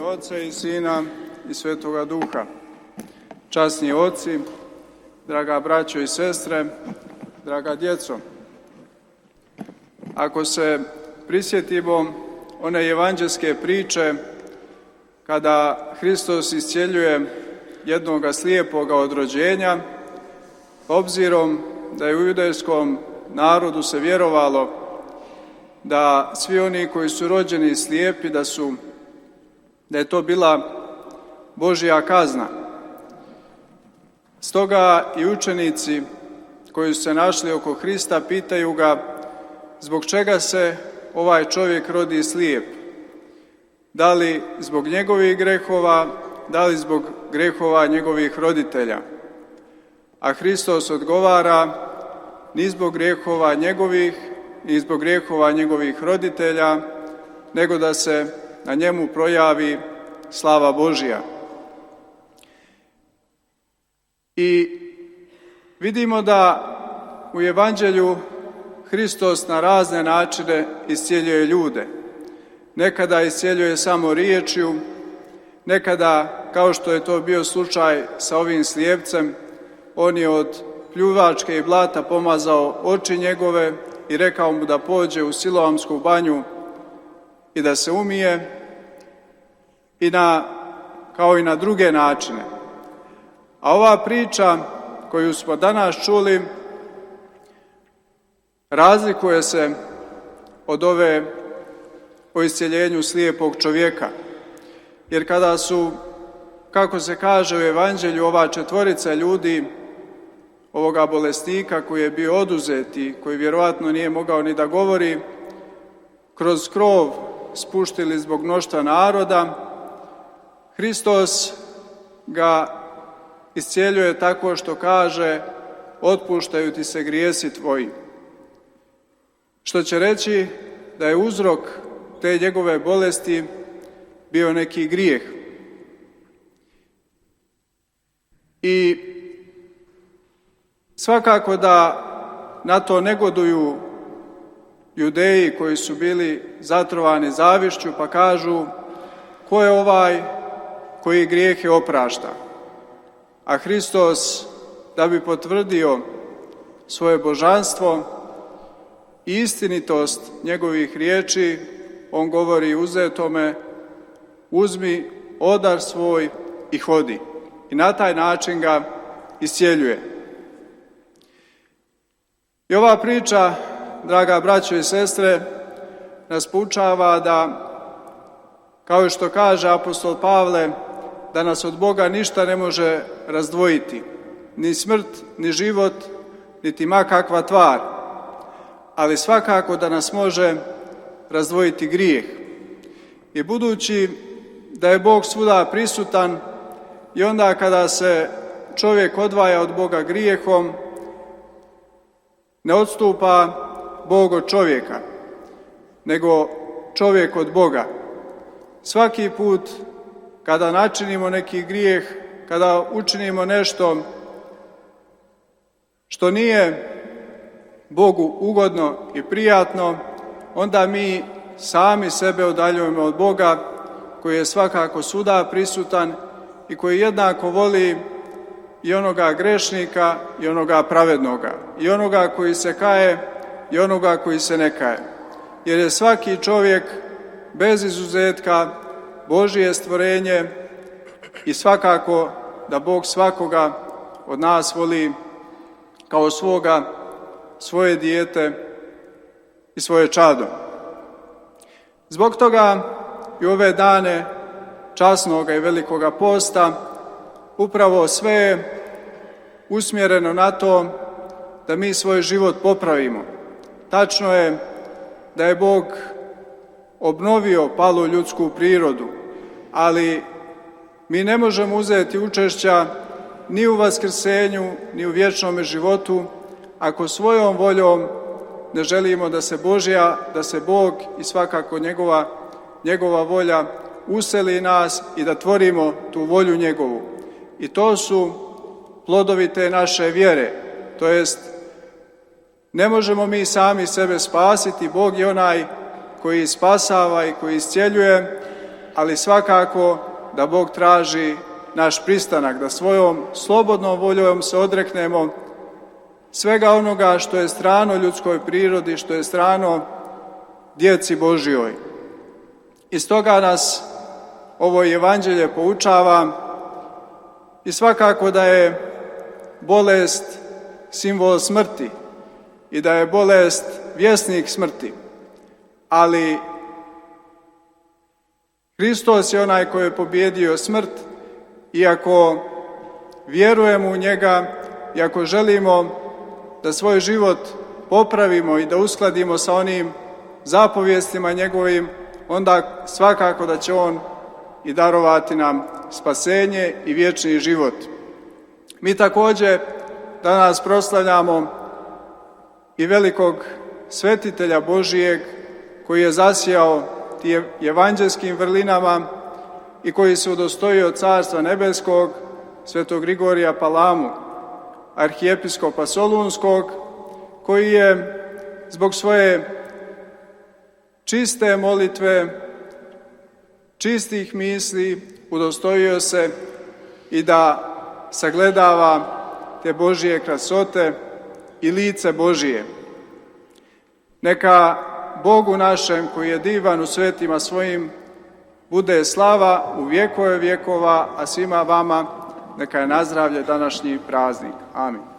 Otca i Sina i Svetoga Duha. Časni oci, draga braćo i sestre, draga djeco. Ako se prisjetimo one evanđelske priče kada Hristos iscijeljuje jednoga slijepoga od rođenja, obzirom da je u judejskom narodu se vjerovalo da svi oni koji su rođeni slijepi, da je to bila Božja kazna. Stoga i učenici koji su se našli oko Hrista pitaju ga zbog čega se ovaj čovjek rodi slijep. Da li zbog njegovih grehova, da li zbog grehova njegovih roditelja. A Hristos odgovara ni zbog grehova njegovih, ni zbog grehova njegovih roditelja, nego da se na njemu projavi slava Božja. I vidimo da u Evanđelju Hristos na razne načine iscijeljuje ljude. Nekada iscijeljuje samo riječju, nekada, kao što je to bio slučaj sa ovim slijepcem, on je od pljuvačke i blata pomazao oči njegove i rekao mu da pođe u Siloamsku banju i da se umije, kao i na druge načine. A ova priča koju smo danas čuli razlikuje se od ove o iscijeljenju slijepog čovjeka. Jer kada su, kako se kaže u Evanđelju, ova četvorica ljudi, ovoga bolesnika koji je bio oduzet i koji vjerovatno nije mogao ni da govori, kroz krov spuštili zbog mnoštva naroda, Hristos ga iscijeljuje tako što kaže otpuštaju ti se grijesi tvoji. Što će reći da je uzrok te njegove bolesti bio neki grijeh. I svakako da na to negoduju Judeji koji su bili zatrovani zavišću pa kažu ko je ovaj koji grijehe oprašta. A Hristos, da bi potvrdio svoje božanstvo i istinitost njegovih riječi, on govori uzetome, uzmi odar svoj i hodi. I na taj način ga iscijeljuje. I ova priča, draga braćo i sestre, nas poučava da, kao što kaže apostol Pavle, da nas od Boga ništa ne može razdvojiti, ni smrt, ni život, niti ma kakva tvar, ali svakako da nas može razdvojiti grijeh. I budući da je Bog svuda prisutan i onda kada se čovjek odvaja od Boga grijehom, ne odstupa Bog od čovjeka, nego čovjek od Boga. Svaki put kada načinimo neki grijeh, kada učinimo nešto što nije Bogu ugodno i prijatno, onda mi sami sebe udaljujemo od Boga koji je svakako svuda prisutan i koji jednako voli i onoga grešnika i onoga pravednoga, i onoga koji se kaje i onoga koji se ne kaje. Jer je svaki čovjek bez izuzetka Božje stvorenje i svakako da Bog svakoga od nas voli kao svoje dijete i svoje čado. Zbog toga i ove dane časnoga i velikoga posta upravo sve je usmjereno na to da mi svoj život popravimo. Tačno je da je Bog obnovio palu ljudsku prirodu, ali mi ne možemo uzeti učešća ni u vaskrsenju, ni u vječnom životu, ako svojom voljom ne želimo da se Bog i svakako njegova volja useli nas i da tvorimo tu volju njegovu. I to su plodovi te naše vjere, to jest ne možemo mi sami sebe spasiti, Bog je onaj koji spasava i koji iscjeljuje, ali svakako da Bog traži naš pristanak, da svojom slobodnom voljom se odreknemo svega onoga što je strano ljudskoj prirodi, što je strano djeci Božjoj. I stoga nas ovo evanđelje poučava i svakako da je bolest simbol smrti i da je bolest vjesnik smrti, ali Hristos je onaj koji je pobijedio smrt i ako vjerujemo u njega i ako želimo da svoj život popravimo i da uskladimo sa onim zapovijestima njegovim, onda svakako da će on i darovati nam spasenje i vječni život. Mi također danas proslavljamo i velikog svetitelja Božijeg koji je zasijao tim evanđelskim vrlinama i koji se udostojio Carstva nebeskog, svetog Grigorija Palamu, arhijepiskopa Solunskog, koji je zbog svoje čiste molitve, čistih misli udostojio se i da sagledava te Božije krasote i lice Božije. Neka Bogu našem koji je divan u svetima svojim bude slava u vjekove vjekova, a svima vama neka je nazdravlje današnji praznik. Amin.